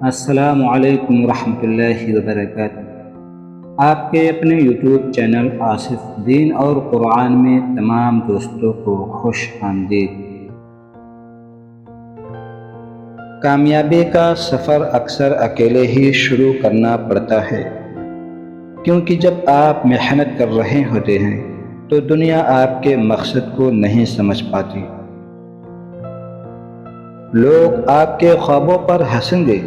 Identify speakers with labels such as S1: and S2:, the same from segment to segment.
S1: السلام علیکم ورحمۃ اللہ وبرکاتہ۔ آپ کے اپنے یوٹیوب چینل آصف دین اور قرآن میں تمام دوستوں کو خوش آمدید۔ کامیابی کا سفر اکثر اکیلے ہی شروع کرنا پڑتا ہے، کیونکہ جب آپ محنت کر رہے ہوتے ہیں تو دنیا آپ کے مقصد کو نہیں سمجھ پاتی۔ لوگ آپ کے خوابوں پر ہنسیں گے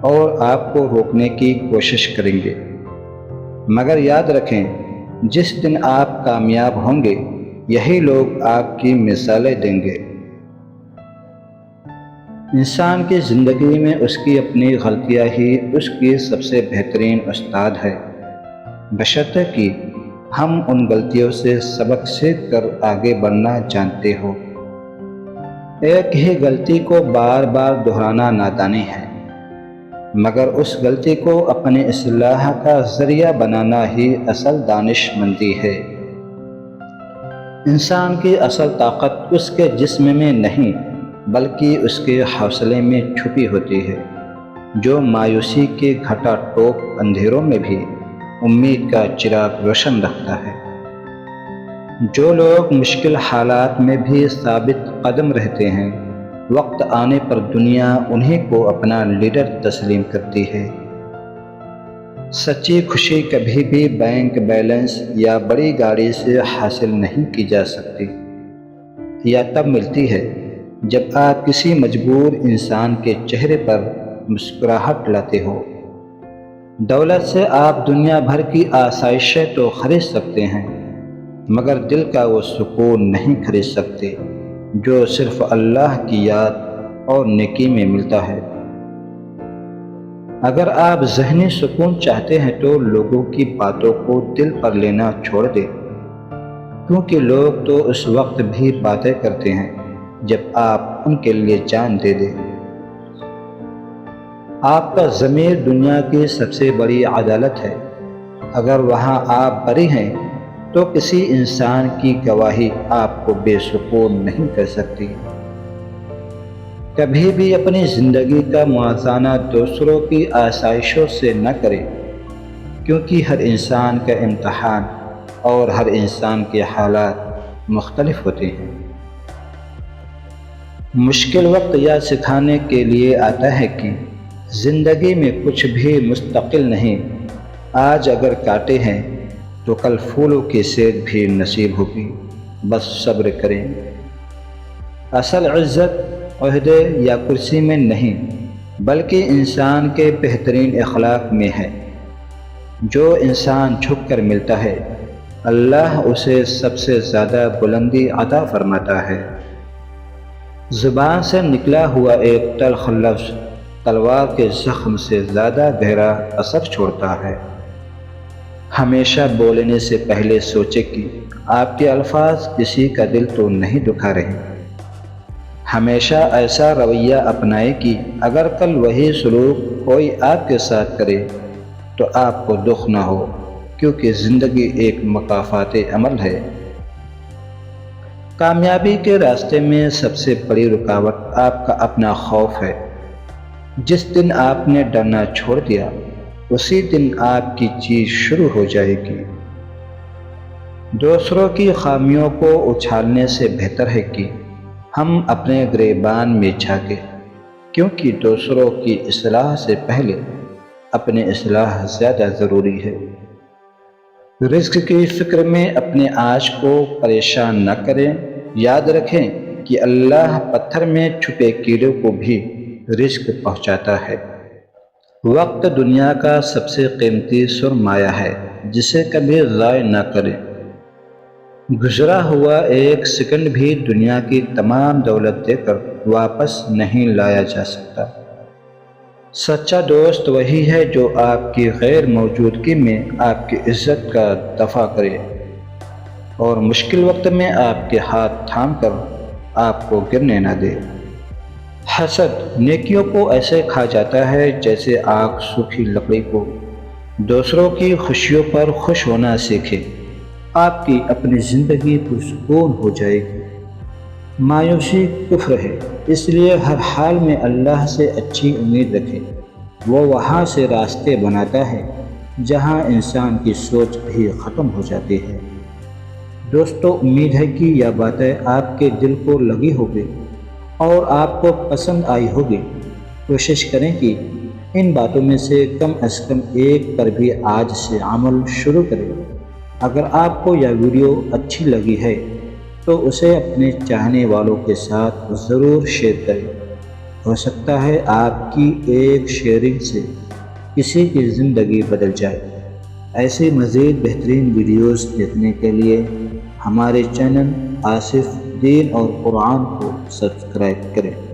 S1: اور آپ کو روکنے کی کوشش کریں گے، مگر یاد رکھیں، جس دن آپ کامیاب ہوں گے یہی لوگ آپ کی مثالیں دیں گے۔ انسان کی زندگی میں اس کی اپنی غلطیاں ہی اس کی سب سے بہترین استاد ہے، بشرطے کہ ہم ان غلطیوں سے سبق سیکھ کر آگے بڑھنا جانتے ہو۔ ایک ہی غلطی کو بار بار دہرانا نادانی ہے، مگر اس غلطی کو اپنی اصلاح کا ذریعہ بنانا ہی اصل دانش مندی ہے۔ انسان کی اصل طاقت اس کے جسم میں نہیں بلکہ اس کے حوصلے میں چھپی ہوتی ہے، جو مایوسی کے گھٹا ٹوپ اندھیروں میں بھی امید کا چراغ روشن رکھتا ہے۔ جو لوگ مشکل حالات میں بھی ثابت قدم رہتے ہیں، وقت آنے پر دنیا انہیں کو اپنا لیڈر تسلیم کرتی ہے۔ سچی خوشی کبھی بھی بینک بیلنس یا بڑی گاڑی سے حاصل نہیں کی جا سکتی۔ یہ تب ملتی ہے جب آپ کسی مجبور انسان کے چہرے پر مسکراہٹ لاتے ہو۔ دولت سے آپ دنیا بھر کی آسائشیں تو خرید سکتے ہیں، مگر دل کا وہ سکون نہیں خرید سکتے جو صرف اللہ کی یاد اور نیکی میں ملتا ہے۔ اگر آپ ذہنی سکون چاہتے ہیں تو لوگوں کی باتوں کو دل پر لینا چھوڑ دیں، کیونکہ لوگ تو اس وقت بھی باتیں کرتے ہیں جب آپ ان کے لیے جان دے دیں۔ آپ کا ضمیر دنیا کی سب سے بڑی عدالت ہے۔ اگر وہاں آپ بری ہیں تو کسی انسان کی گواہی آپ کو بے سکون نہیں کر سکتی۔ کبھی بھی اپنی زندگی کا موازنہ دوسروں کی آسائشوں سے نہ کریں، کیونکہ ہر انسان کا امتحان اور ہر انسان کے حالات مختلف ہوتے ہیں۔ مشکل وقت یہ سکھانے کے لیے آتا ہے کہ زندگی میں کچھ بھی مستقل نہیں۔ آج اگر کاٹے ہیں تو کل پھولوں کی سیر بھی نصیب ہوگی، بس صبر کریں۔ اصل عزت عہدے یا کرسی میں نہیں بلکہ انسان کے بہترین اخلاق میں ہے۔ جو انسان جھک کر ملتا ہے اللہ اسے سب سے زیادہ بلندی عطا فرماتا ہے۔ زبان سے نکلا ہوا ایک تلخ لفظ تلوار کے زخم سے زیادہ گہرا اثر چھوڑتا ہے۔ ہمیشہ بولنے سے پہلے سوچیں کہ آپ کے الفاظ کسی کا دل تو نہیں دکھا رہے۔ ہمیشہ ایسا رویہ اپنائیں کہ اگر کل وہی سلوک کوئی آپ کے ساتھ کرے تو آپ کو دکھ نہ ہو، کیونکہ زندگی ایک مکافات عمل ہے۔ کامیابی کے راستے میں سب سے بڑی رکاوٹ آپ کا اپنا خوف ہے۔ جس دن آپ نے ڈرنا چھوڑ دیا اسی دن آپ کی جیت شروع ہو جائے گی۔ دوسروں کی خامیوں کو اچھالنے سے بہتر ہے کہ ہم اپنے گریبان میں جھانکیں، کیونکہ دوسروں کی اصلاح سے پہلے اپنی اصلاح زیادہ ضروری ہے۔ رزق کی فکر میں اپنے آج کو پریشان نہ کریں۔ یاد رکھیں کہ اللہ پتھر میں چھپے کیڑے کو بھی رزق پہنچاتا ہے۔ وقت دنیا کا سب سے قیمتی سرمایہ ہے، جسے کبھی ضائع نہ کریں۔ گزرا ہوا ایک سیکنڈ بھی دنیا کی تمام دولت دے کر واپس نہیں لایا جا سکتا۔ سچا دوست وہی ہے جو آپ کی غیر موجودگی میں آپ کی عزت کا دفاع کرے اور مشکل وقت میں آپ کے ہاتھ تھام کر آپ کو گرنے نہ دے۔ حسد نیکیوں کو ایسے کھا جاتا ہے جیسے آگ سوکھی لکڑی کو۔ دوسروں کی خوشیوں پر خوش ہونا سیکھیں، آپ کی اپنی زندگی پرسکون ہو جائے گی۔ مایوسی کفر ہے، اس لیے ہر حال میں اللہ سے اچھی امید رکھیں۔ وہ وہاں سے راستے بناتا ہے جہاں انسان کی سوچ بھی ختم ہو جاتی ہے۔ دوستو، امید ہے کہ یہ باتیں آپ کے دل کو لگی ہوگی اور آپ کو پسند آئی ہوگی۔ کوشش کریں کہ ان باتوں میں سے کم از کم ایک پر بھی آج سے عمل شروع کریں۔ اگر آپ کو یہ ویڈیو اچھی لگی ہے تو اسے اپنے چاہنے والوں کے ساتھ ضرور شیئر کریں۔ ہو سکتا ہے آپ کی ایک شیئرنگ سے کسی کی زندگی بدل جائے۔ ایسے مزید بہترین ویڈیوز دیکھنے کے لیے ہمارے چینل آصف دین اور قرآن کو سبسکرائب کریں۔